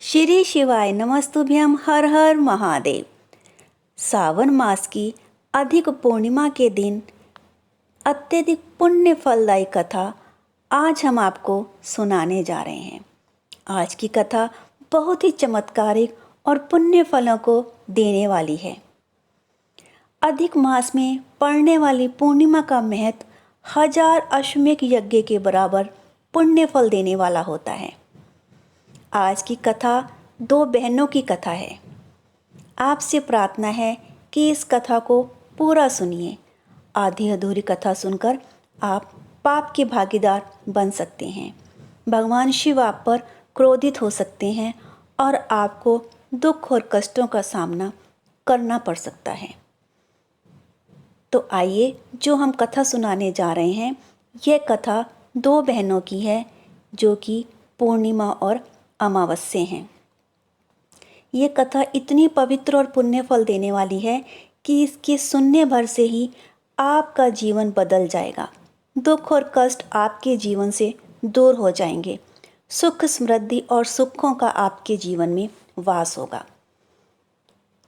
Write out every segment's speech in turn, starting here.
श्री शिवाय नमस्तुभ्यम हर हर महादेव। सावन मास की अधिक पूर्णिमा के दिन अत्यधिक पुण्य फलदायी कथा आज हम आपको सुनाने जा रहे हैं। आज की कथा बहुत ही चमत्कारिक और पुण्य फलों को देने वाली है। अधिक मास में पड़ने वाली पूर्णिमा का महत्व 1000 अश्वमेध यज्ञ के बराबर पुण्य फल देने वाला होता है। आज की कथा 2 बहनों की कथा है। आपसे प्रार्थना है कि इस कथा को पूरा सुनिए। आधी अधूरी कथा सुनकर आप पाप के भागीदार बन सकते हैं। भगवान शिव आप पर क्रोधित हो सकते हैं और आपको दुख और कष्टों का सामना करना पड़ सकता है। तो आइए जो हम कथा सुनाने जा रहे हैं, यह कथा 2 बहनों की है जो कि पूर्णिमा और अमावस्या हैं। ये कथा इतनी पवित्र और पुण्य फल देने वाली है कि इसके सुनने भर से ही आपका जीवन बदल जाएगा। दुख और कष्ट आपके जीवन से दूर हो जाएंगे। सुख समृद्धि और सुखों का आपके जीवन में वास होगा।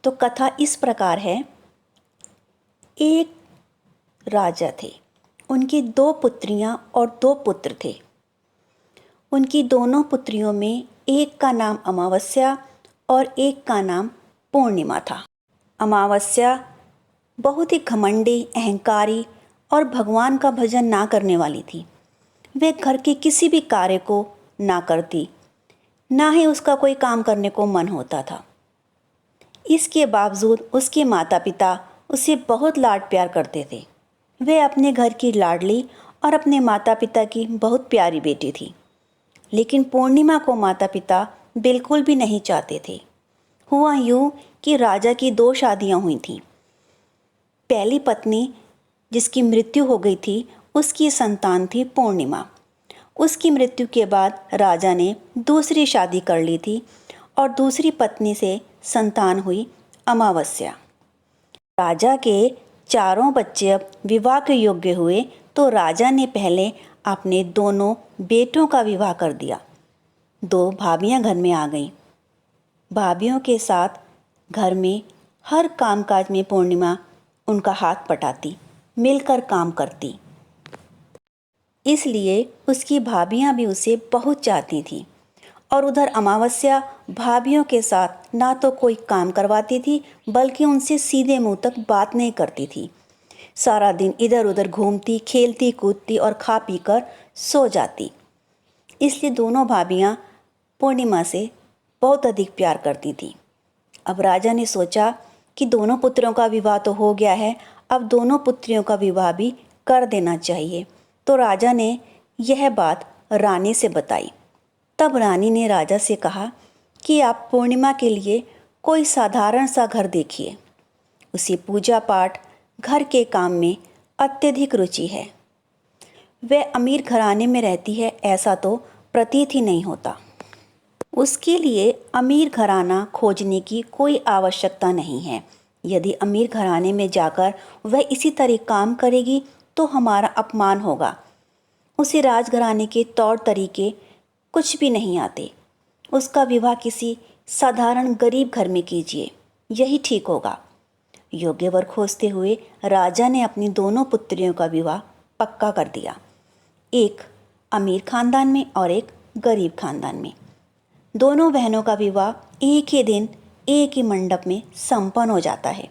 तो कथा इस प्रकार है। एक राजा थे, उनकी 2 पुत्रियां और 2 पुत्र थे। उनकी दोनों पुत्रियों में एक का नाम अमावस्या और एक का नाम पूर्णिमा था। अमावस्या बहुत ही घमंडी, अहंकारी और भगवान का भजन ना करने वाली थी। वे घर के किसी भी कार्य को ना करती, ना ही उसका कोई काम करने को मन होता था। इसके बावजूद उसके माता पिता उसे बहुत लाड प्यार करते थे। वे अपने घर की लाडली और अपने माता पिता की बहुत प्यारी बेटी थी। लेकिन पूर्णिमा को माता पिता बिल्कुल भी नहीं चाहते थे। हुआ यूँ कि राजा की 2 शादियां हुई थीं। पहली पत्नी जिसकी मृत्यु हो गई थी, उसकी संतान थी पूर्णिमा। उसकी मृत्यु के बाद राजा ने दूसरी शादी कर ली थी और दूसरी पत्नी से संतान हुई अमावस्या। राजा के 4 बच्चे अब विवाह के योग्य हुए तो राजा ने पहले अपने दोनों बेटों का विवाह कर दिया। 2 भाभियां घर में आ गईं। भाभियों के साथ घर में हर कामकाज में पूर्णिमा उनका हाथ पटाती, मिलकर काम करती। इसलिए उसकी भाभियां भी उसे बहुत चाहती थीं। और उधर अमावस्या भाभियों के साथ ना तो कोई काम करवाती थी, बल्कि उनसे सीधे मुंह तक बात नहीं करती थी। सारा दिन इधर उधर घूमती, खेलती कूदती और खा पी कर सो जाती। इसलिए दोनों भाभियां पूर्णिमा से बहुत अधिक प्यार करती थीं। अब राजा ने सोचा कि दोनों पुत्रों का विवाह तो हो गया है, अब दोनों पुत्रियों का विवाह भी कर देना चाहिए। तो राजा ने यह बात रानी से बताई। तब रानी ने राजा से कहा कि आप पूर्णिमा के लिए कोई साधारण सा घर देखिए। उसे पूजा पाठ, घर के काम में अत्यधिक रुचि है। वह अमीर घराने में रहती है ऐसा तो प्रतीत ही नहीं होता। उसके लिए अमीर घराना खोजने की कोई आवश्यकता नहीं है। यदि अमीर घराने में जाकर वह इसी तरह काम करेगी तो हमारा अपमान होगा। उसे राजघराने के तौर तरीके कुछ भी नहीं आते। उसका विवाह किसी साधारण गरीब घर में कीजिए, यही ठीक होगा। योग्य वर खोजते हुए राजा ने अपनी दोनों पुत्रियों का विवाह पक्का कर दिया। एक अमीर खानदान में और एक गरीब खानदान में। दोनों बहनों का विवाह एक ही दिन एक ही मंडप में संपन्न हो जाता है।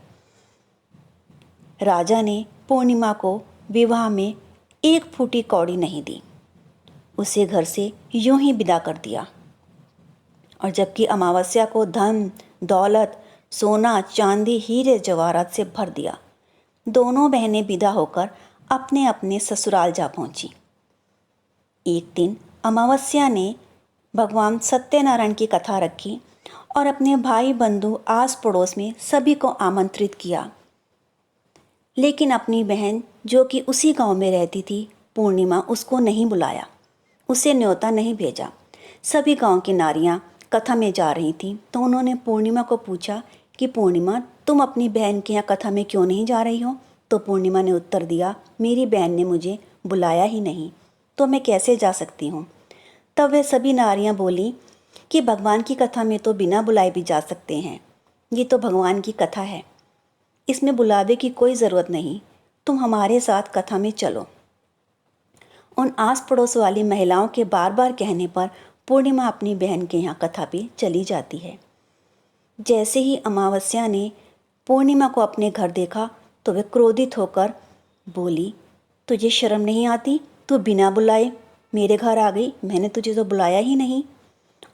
राजा ने पूर्णिमा को विवाह में 1 फूटी कौड़ी नहीं दी। उसे घर से यूं ही विदा कर दिया। और जबकि अमावस्या को धन दौलत, सोना चांदी, हीरे जवाहरात से भर दिया। दोनों बहनें विदा होकर अपने अपने ससुराल जा पहुंची। एक दिन अमावस्या ने भगवान सत्यनारायण की कथा रखी और अपने भाई बंधु आस पड़ोस में सभी को आमंत्रित किया। लेकिन अपनी बहन जो कि उसी गांव में रहती थी, पूर्णिमा, उसको नहीं बुलाया, उसे न्योता नहीं भेजा। सभी गांव की नारियां कथा में जा रही थीं तो उन्होंने पूर्णिमा को पूछा कि पूर्णिमा, तुम अपनी बहन के यहाँ कथा में क्यों नहीं जा रही हो? तो पूर्णिमा ने उत्तर दिया, मेरी बहन ने मुझे बुलाया ही नहीं तो मैं कैसे जा सकती हूँ। तब वह सभी नारियां बोली कि भगवान की कथा में तो बिना बुलाए भी जा सकते हैं। ये तो भगवान की कथा है, इसमें बुलावे की कोई ज़रूरत नहीं। तुम हमारे साथ कथा में चलो। उन आस पड़ोस वाली महिलाओं के बार बार कहने पर पूर्णिमा अपनी बहन के यहाँ कथा पे चली जाती है। जैसे ही अमावस्या ने पूर्णिमा को अपने घर देखा तो वह क्रोधित होकर बोली, तुझे शर्म नहीं आती? तू बिना बुलाए मेरे घर आ गई, मैंने तुझे तो बुलाया ही नहीं,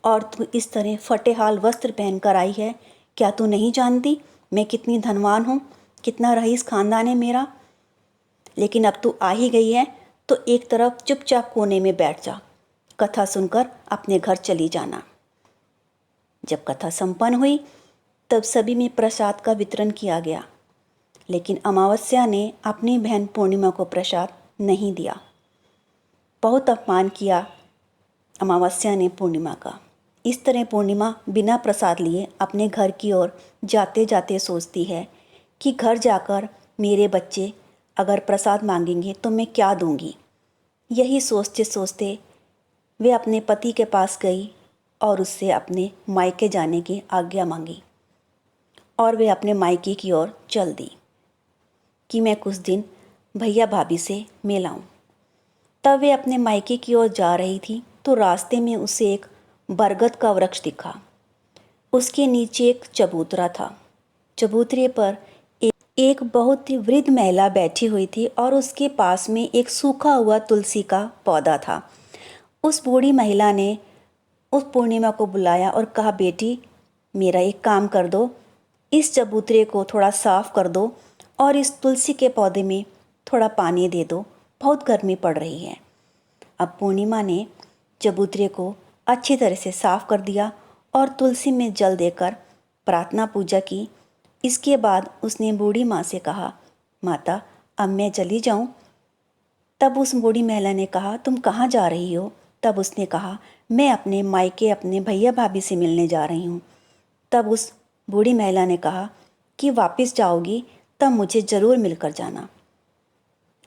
और तू इस तरह फटे हाल वस्त्र पहनकर आई है। क्या तू नहीं जानती मैं कितनी धनवान हूँ, कितना रईस खानदान है मेरा? लेकिन अब तू आ ही गई है तो एक तरफ चुपचाप कोने में बैठ जा, कथा सुनकर अपने घर चली जाना। जब कथा संपन्न हुई तब सभी में प्रसाद का वितरण किया गया, लेकिन अमावस्या ने अपनी बहन पूर्णिमा को प्रसाद नहीं दिया। बहुत अपमान किया अमावस्या ने पूर्णिमा का। इस तरह पूर्णिमा बिना प्रसाद लिए अपने घर की ओर जाते जाते सोचती है कि घर जाकर मेरे बच्चे अगर प्रसाद मांगेंगे तो मैं क्या दूंगी। यही सोचते सोचते वे अपने पति के पास गई और उससे अपने मायके जाने की आज्ञा मांगी, और वे अपने मायके की ओर चल दी कि मैं कुछ दिन भैया भाभी से मिल आऊं। तब वे अपने मायके की ओर जा रही थी तो रास्ते में उसे एक बरगद का वृक्ष दिखा। उसके नीचे एक चबूतरा था। चबूतरे पर एक बहुत ही वृद्ध महिला बैठी हुई थी और उसके पास में एक सूखा हुआ तुलसी का पौधा था। उस बूढ़ी महिला ने उस पूर्णिमा को बुलाया और कहा, बेटी मेरा एक काम कर दो, इस चबूतरे को थोड़ा साफ कर दो और इस तुलसी के पौधे में थोड़ा पानी दे दो, बहुत गर्मी पड़ रही है। अब पूर्णिमा ने चबूतरे को अच्छी तरह से साफ कर दिया और तुलसी में जल देकर प्रार्थना पूजा की। इसके बाद उसने बूढ़ी माँ से कहा, माता अब मैं चली जाऊँ? तब उस बूढ़ी महिला ने कहा, तुम कहाँ जा रही हो? तब उसने कहा, मैं अपने मायके अपने भैया भाभी से मिलने जा रही हूँ। तब उस बूढ़ी महिला ने कहा कि वापस जाओगी तब मुझे ज़रूर मिलकर जाना।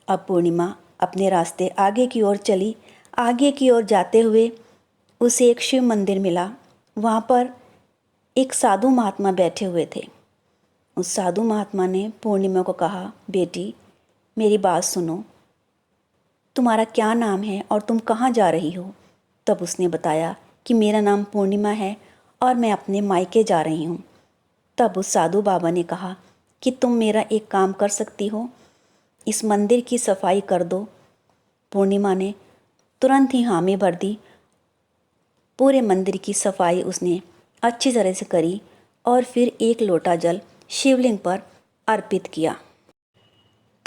अब पूर्णिमा अपने रास्ते आगे की ओर चली। आगे की ओर जाते हुए उसे एक शिव मंदिर मिला। वहाँ पर एक साधु महात्मा बैठे हुए थे। उस साधु महात्मा ने पूर्णिमा को कहा, बेटी मेरी बात सुनो, तुम्हारा क्या नाम है और तुम कहाँ जा रही हो? तब उसने बताया कि मेरा नाम पूर्णिमा है और मैं अपने मायके जा रही हूँ। तब उस साधु बाबा ने कहा कि तुम मेरा एक काम कर सकती हो, इस मंदिर की सफाई कर दो। पूर्णिमा ने तुरंत ही हामी भर दी। पूरे मंदिर की सफाई उसने अच्छी तरह से करी और फिर एक लोटा जल शिवलिंग पर अर्पित किया।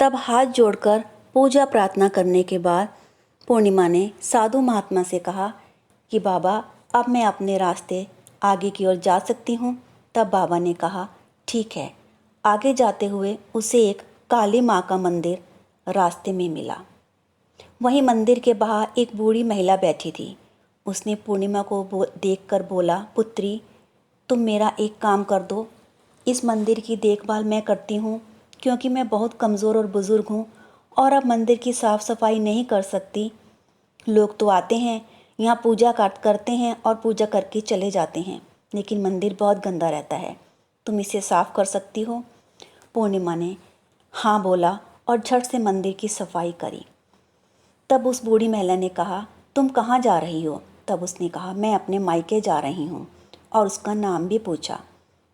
तब हाथ जोड़कर पूजा प्रार्थना करने के बाद पूर्णिमा ने साधु महात्मा से कहा कि बाबा अब मैं अपने रास्ते आगे की ओर जा सकती हूँ। तब बाबा ने कहा, ठीक है। आगे जाते हुए उसे एक काली माँ का मंदिर रास्ते में मिला। वहीं मंदिर के बाहर एक बूढ़ी महिला बैठी थी। उसने पूर्णिमा को देखकर बोला, पुत्री तुम मेरा एक काम कर दो, इस मंदिर की देखभाल मैं करती हूँ क्योंकि मैं बहुत कमज़ोर और बुज़ुर्ग हूँ और अब मंदिर की साफ़ सफाई नहीं कर सकती। लोग तो आते हैं यहाँ पूजा करते हैं और पूजा करके चले जाते हैं, लेकिन मंदिर बहुत गंदा रहता है, तुम इसे साफ़ कर सकती हो? पूर्णिमा ने हाँ बोला और झट से मंदिर की सफाई करी। तब उस बूढ़ी महिला ने कहा, तुम कहाँ जा रही हो? तब उसने कहा, मैं अपने मायके जा रही हूँ, और उसका नाम भी पूछा।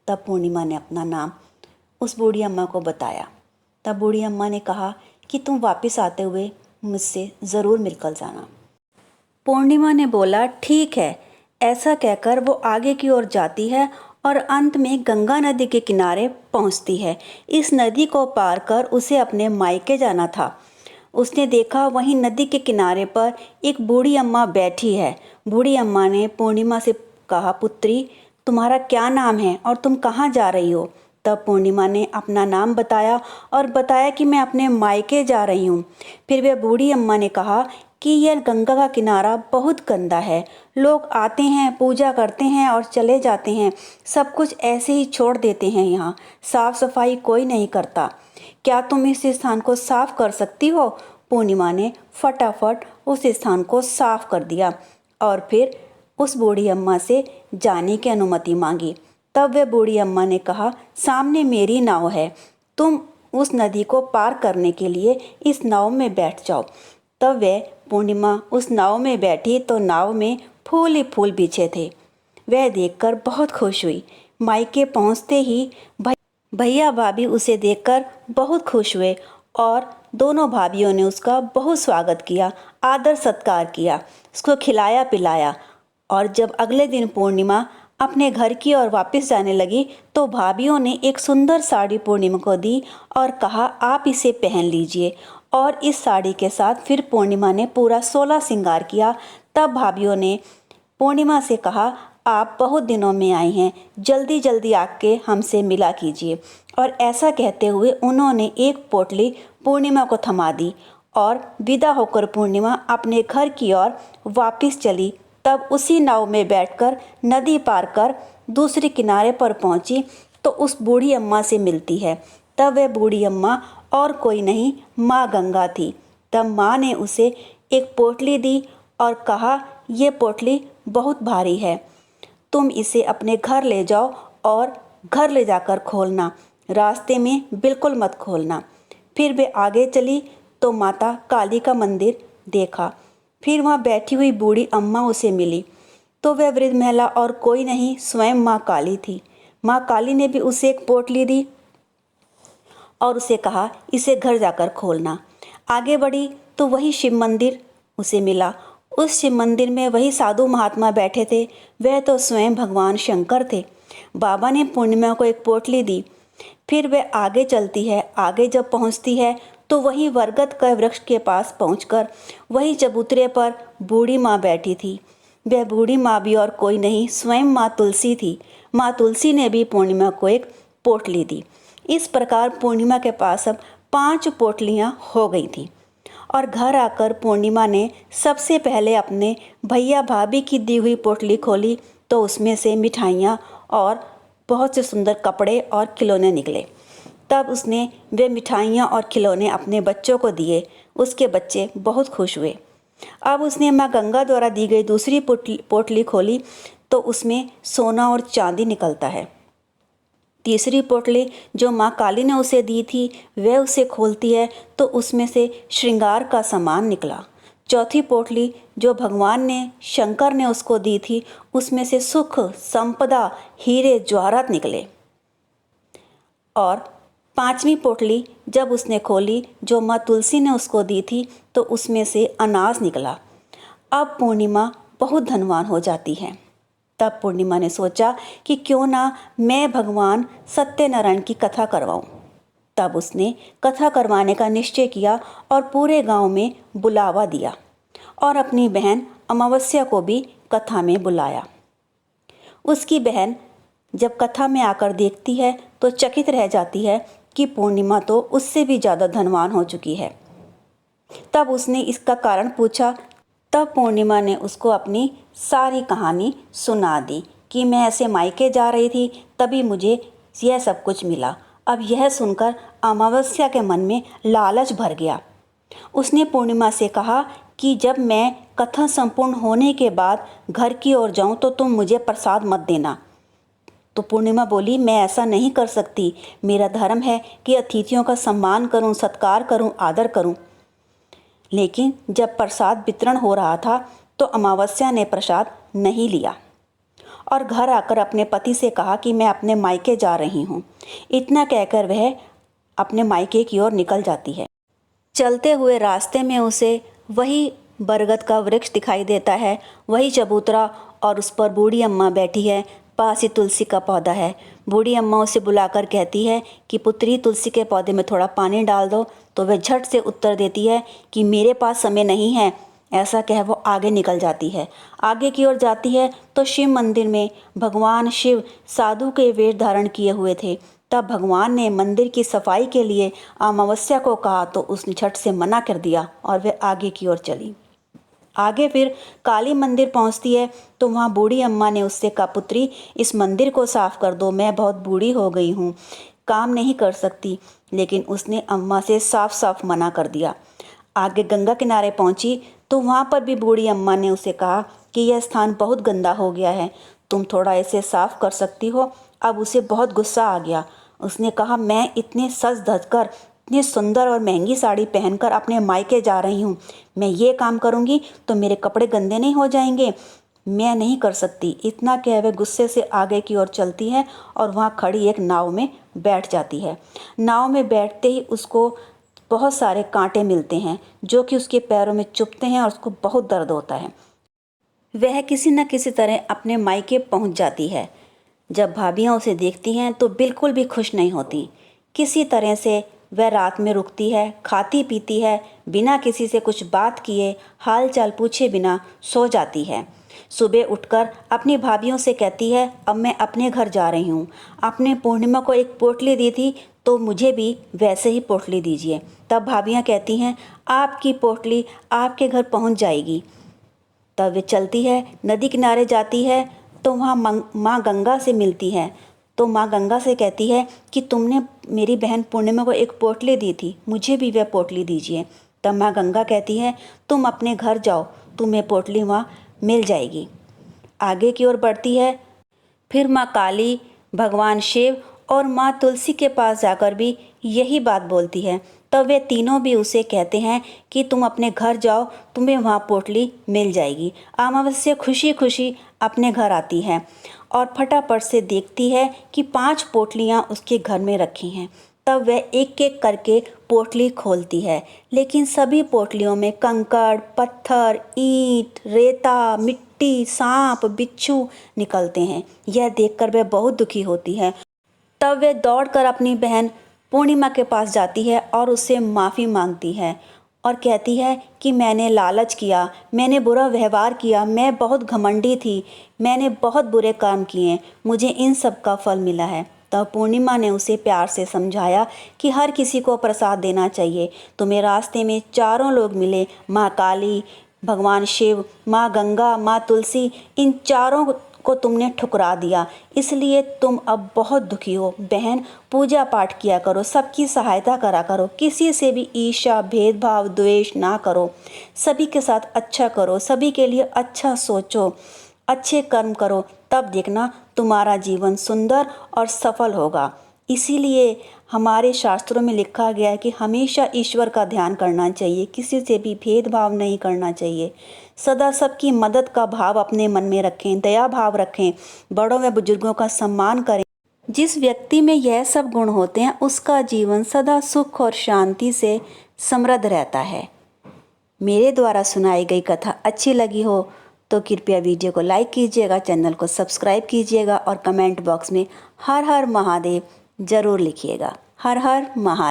तब पूर्णिमा ने अपना नाम उस बूढ़ी अम्मा को बताया। तब बूढ़ी अम्मा ने कहा कि तुम वापस आते हुए मुझसे ज़रूर मिलकर जाना। पूर्णिमा ने बोला, ठीक है। ऐसा कहकर वो आगे की ओर जाती है और अंत में गंगा नदी के किनारे पहुंचती है। इस नदी को पार कर उसे अपने मायके जाना था। उसने देखा वहीं नदी के किनारे पर एक बूढ़ी अम्मा बैठी है। बूढ़ी अम्मा ने पूर्णिमा से कहा, पुत्री तुम्हारा क्या नाम है और तुम कहाँ जा रही हो? तब पूर्णिमा ने अपना नाम बताया और बताया कि मैं अपने मायके जा रही हूँ। फिर वह बूढ़ी अम्मा ने कहा कि यह गंगा का किनारा बहुत गंदा है, लोग आते हैं पूजा करते हैं और चले जाते हैं, सब कुछ ऐसे ही छोड़ देते हैं, यहाँ साफ सफाई कोई नहीं करता, क्या तुम इस स्थान को साफ कर सकती हो? पूर्णिमा ने फटाफट उस स्थान को साफ कर दिया और फिर उस बूढ़ी अम्मा से जाने की अनुमति मांगी। तब वह बूढ़ी अम्मा ने कहा, सामने मेरी नाव है, तुम उस नदी को पार करने के लिए इस नाव में बैठ जाओ। तब वह पूर्णिमा उस नाव में बैठी तो नाव में फूल ही फूल बिछे थे। वह देखकर बहुत खुश हुई। मायके पहुंचते ही भैया भाभी उसे देखकर बहुत खुश हुए और दोनों भाभियों ने उसका बहुत स्वागत किया, आदर सत्कार किया, उसको खिलाया पिलाया। और जब अगले दिन पूर्णिमा अपने घर की ओर वापस जाने लगी तो भाभियों ने एक सुंदर साड़ी पूर्णिमा को दी और कहा, आप इसे पहन लीजिए। और इस साड़ी के साथ फिर पूर्णिमा ने पूरा 16 श्रृंगार किया। तब भाभियों ने पूर्णिमा से कहा, आप बहुत दिनों में आई हैं, जल्दी जल्दी आके हमसे मिला कीजिए। और ऐसा कहते हुए उन्होंने एक पोटली पूर्णिमा को थमा दी और विदा होकर पूर्णिमा अपने घर की ओर वापस चली। तब उसी नाव में बैठकर नदी पार कर दूसरे किनारे पर पहुंची तो उस बूढ़ी अम्मा से मिलती है। तब वह बूढ़ी अम्मा और कोई नहीं, माँ गंगा थी। तब माँ ने उसे एक पोटली दी और कहा, ये पोटली बहुत भारी है, तुम इसे अपने घर ले जाओ और घर ले जाकर खोलना, रास्ते में बिल्कुल मत खोलना। फिर वे आगे चली तो माता काली का मंदिर देखा। फिर वहाँ बैठी हुई बूढ़ी अम्मा उसे मिली तो वह वृद्ध महिला और कोई नहीं, स्वयं माँ काली थी। माँ काली ने भी उसे एक पोटली दी और उसे कहा, इसे घर जाकर खोलना। आगे बढ़ी तो वही शिव मंदिर उसे मिला। उस शिव मंदिर में वही साधु महात्मा बैठे थे, वह तो स्वयं भगवान शंकर थे। बाबा ने पूर्णिमा को एक पोटली दी। फिर वह आगे चलती है। आगे जब पहुंचती है तो वही बरगद का वृक्ष के पास पहुंचकर वही चबूतरे पर बूढ़ी माँ बैठी थी। वह बूढ़ी माँ भी और कोई नहीं, स्वयं माँ तुलसी थी। माँ तुलसी ने भी पूर्णिमा को एक पोटली दी। इस प्रकार पूर्णिमा के पास अब 5 पोटलियाँ हो गई थीं। और घर आकर पूर्णिमा ने सबसे पहले अपने भैया भाभी की दी हुई पोटली खोली तो उसमें से मिठाइयाँ और बहुत से सुंदर कपड़े और खिलौने निकले। तब उसने वे मिठाइयाँ और खिलौने अपने बच्चों को दिए। उसके बच्चे बहुत खुश हुए। अब उसने माँ गंगा द्वारा दी गई दूसरी पोटली खोली तो उसमें सोना और चांदी निकलता है। तीसरी पोटली जो माँ काली ने उसे दी थी वह उसे खोलती है तो उसमें से श्रृंगार का सामान निकला। चौथी पोटली जो भगवान ने शंकर ने उसको दी थी उसमें से सुख, संपदा, हीरे जवाहरात निकले। और 5वीं पोटली जब उसने खोली जो माँ तुलसी ने उसको दी थी तो उसमें से अनाज निकला। अब पूर्णिमा बहुत धनवान हो जाती है। तब पूर्णिमा ने सोचा कि क्यों ना मैं भगवान सत्यनारायण की कथा करवाऊं। तब उसने कथा करवाने का निश्चय किया और पूरे गांव में बुलावा दिया और अपनी बहन अमावस्या को भी कथा में बुलाया। उसकी बहन जब कथा में आकर देखती है तो चकित रह जाती है कि पूर्णिमा तो उससे भी ज़्यादा धनवान हो चुकी है। तब उसने इसका कारण पूछा। तब पूर्णिमा ने उसको अपनी सारी कहानी सुना दी कि मैं ऐसे मायके जा रही थी तभी मुझे यह सब कुछ मिला। अब यह सुनकर अमावस्या के मन में लालच भर गया। उसने पूर्णिमा से कहा कि जब मैं कथा संपूर्ण होने के बाद घर की ओर जाऊं तो तुम मुझे प्रसाद मत देना। तो पूर्णिमा बोली, मैं ऐसा नहीं कर सकती, मेरा धर्म है कि अतिथियों का सम्मान करूं, सत्कार करूं, आदर करूं। लेकिन जब प्रसाद वितरण हो रहा था तो अमावस्या ने प्रसाद नहीं लिया और घर आकर अपने पति से कहा कि मैं अपने मायके जा रही हूँ। इतना कहकर वह अपने मायके की ओर निकल जाती है। चलते हुए रास्ते में उसे वही बरगद का वृक्ष दिखाई देता है, वही चबूतरा, और उस पर बूढ़ी अम्मा बैठी है। पास ही तुलसी का पौधा है। बूढ़ी अम्मा उसे बुलाकर कहती है कि पुत्री, तुलसी के पौधे में थोड़ा पानी डाल दो। तो वह झट से उत्तर देती है कि मेरे पास समय नहीं है। ऐसा कह वो आगे निकल जाती है। आगे की ओर जाती है तो शिव मंदिर में भगवान शिव साधु के वेश धारण किए हुए थे। तब भगवान ने मंदिर की सफाई के लिए अमावस्या को कहा तो उसने झट से मना कर दिया और वह आगे की ओर चली। आगे फिर काली मंदिर पहुंचती है तो वहाँ बूढ़ी अम्मा ने उससे कहा, पुत्री, इस मंदिर को साफ कर दो, मैं बहुत बूढ़ी हो गई हूँ, काम नहीं कर सकती। लेकिन उसने अम्मा से साफ साफ मना कर दिया। आगे गंगा किनारे पहुँची तो वहाँ पर भी बूढ़ी अम्मा ने उसे कहा कि यह स्थान बहुत गंदा हो गया है, तुम थोड़ा इसे साफ कर सकती हो। अब उसे बहुत गुस्सा आ गया। उसने कहा, मैं इतने सज धज कर, इतनी सुंदर और महंगी साड़ी पहनकर अपने मायके जा रही हूँ, मैं ये काम करूँगी तो मेरे कपड़े गंदे नहीं हो जाएंगे, मैं नहीं कर सकती। इतना कह वह गुस्से से आगे की ओर चलती है और वहाँ खड़ी एक नाव में बैठ जाती है। नाव में बैठते ही उसको बहुत सारे कांटे मिलते हैं जो कि उसके पैरों में चुभते हैं और उसको बहुत दर्द होता है। वह किसी न किसी तरह अपने मायके पहुंच जाती है। जब भाभियां उसे देखती हैं तो बिल्कुल भी खुश नहीं होती। किसी तरह से वह रात में रुकती है, खाती पीती है, बिना किसी से कुछ बात किए, हाल चाल पूछे बिना सो जाती है। सुबह उठकर अपनी भाभियों से कहती है, अब मैं अपने घर जा रही हूँ। आपने पूर्णिमा को एक पोटली दी थी तो मुझे भी वैसे ही पोटली दीजिए। तब भाभियाँ कहती हैं, आपकी पोटली आपके घर पहुँच जाएगी। तब वे चलती है, नदी किनारे जाती है तो वहाँ माँ गंगा से मिलती है। तो माँ गंगा से कहती है कि तुमने मेरी बहन पूर्णिमा को एक पोटली दी थी, मुझे भी वह पोटली दीजिए। तब माँ गंगा कहती है, तुम अपने घर जाओ, तुम्हें पोटली वहाँ मिल जाएगी। आगे की ओर बढ़ती है। फिर माँ काली, भगवान शिव और माँ तुलसी के पास जाकर भी यही बात बोलती है। तब वे तीनों भी उसे कहते हैं कि तुम अपने घर जाओ, तुम्हें वहाँ पोटली मिल जाएगी। अमावस्या खुशी खुशी अपने घर आती है और फटाफट से देखती है कि 5 पोटलियाँ उसके घर में रखी हैं। तब वह एक एक करके पोटली खोलती है, लेकिन सभी पोटलियों में कंकड़, पत्थर, ईंट, रेता, मिट्टी, सांप, बिच्छू निकलते हैं। यह देखकर वह बहुत दुखी होती है। तब वह दौड़कर अपनी बहन पूर्णिमा के पास जाती है और उससे माफ़ी मांगती है और कहती है कि मैंने लालच किया, मैंने बुरा व्यवहार किया, मैं बहुत घमंडी थी, मैंने बहुत बुरे काम किए, मुझे इन सब का फल मिला है। तब पूर्णिमा ने उसे प्यार से समझाया कि हर किसी को प्रसाद देना चाहिए। तुम्हें रास्ते में चारों लोग मिले, माँ काली, भगवान शिव, माँ गंगा, माँ तुलसी, इन चारों को तुमने ठुकरा दिया, इसलिए तुम अब बहुत दुखी हो। बहन, पूजा पाठ किया करो, सबकी सहायता करा करो, किसी से भी ईर्ष्या, भेदभाव, द्वेष ना करो, सभी के साथ अच्छा करो, सभी के लिए अच्छा सोचो, अच्छे कर्म करो, तब देखना तुम्हारा जीवन सुंदर और सफल होगा। इसीलिए हमारे शास्त्रों में लिखा गया है कि हमेशा ईश्वर का ध्यान करना चाहिए, किसी से भी भेदभाव नहीं करना चाहिए, सदा सबकी मदद का भाव अपने मन में रखें, दया भाव रखें, बड़ों व बुजुर्गों का सम्मान करें। जिस व्यक्ति में यह सब गुण होते हैं उसका जीवन सदा सुख और शांति से समृद्ध रहता है। मेरे द्वारा सुनाई गई कथा अच्छी लगी हो तो कृपया वीडियो को लाइक कीजिएगा, चैनल को सब्सक्राइब कीजिएगा और कमेंट बॉक्स में हर हर महादेव ज़रूर लिखिएगा। हर हर महादेव।